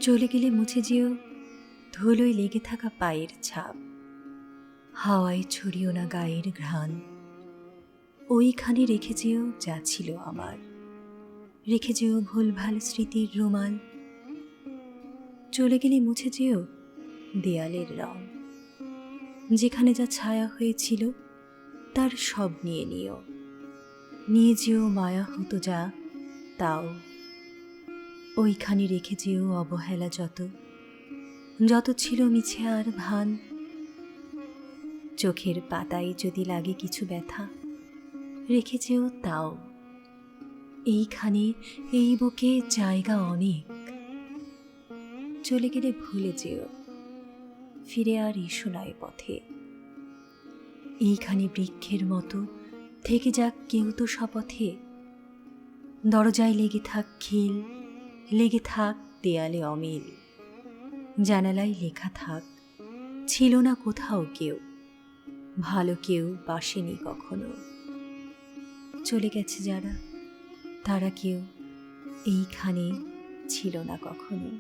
চলে গেলে মুছে যেও ধুলোয় লেগে থাকা পায়ের ছাপ, হাওয়ায় ছড়িও না গায়ের ঘ্রাণ। ওইখানে রেখে যেও যা ছিল আমার, রেখে যেও ভুলভাল স্মৃতির রুমাল। চলে গেলে মুছে যেও দেয়ালের রং, যেখানে যা ছায়া হয়েছিল তার সব নিয়ে নিও। নিয়ে যেও মায়া হতো যা, তাও ওইখানে রেখে যেও অবহেলা যত, যত ছিল মিছে আর ভান। চোখের পাতায় যদি লাগে কিছু ব্যথা, রেখে যেও তাও। এইখানে এই বুকে জায়গা অনেক। চলে গেলে ভুলে যেও, ফিরে আর এসো না এ পথে। এইখানে বৃক্ষের মতো থেকে যাক কেউ তো শপথে। দরজায় লেগে থাক খিল, লেগে থাক দেয়ালে অমিল। জানালায় লেখা থাক ছিল না কোথাও কেউ, ভালো কেউ বাসেনি কখনো। চলে গেছে যারা, তারা কেউ এইখানে ছিল না কখনো।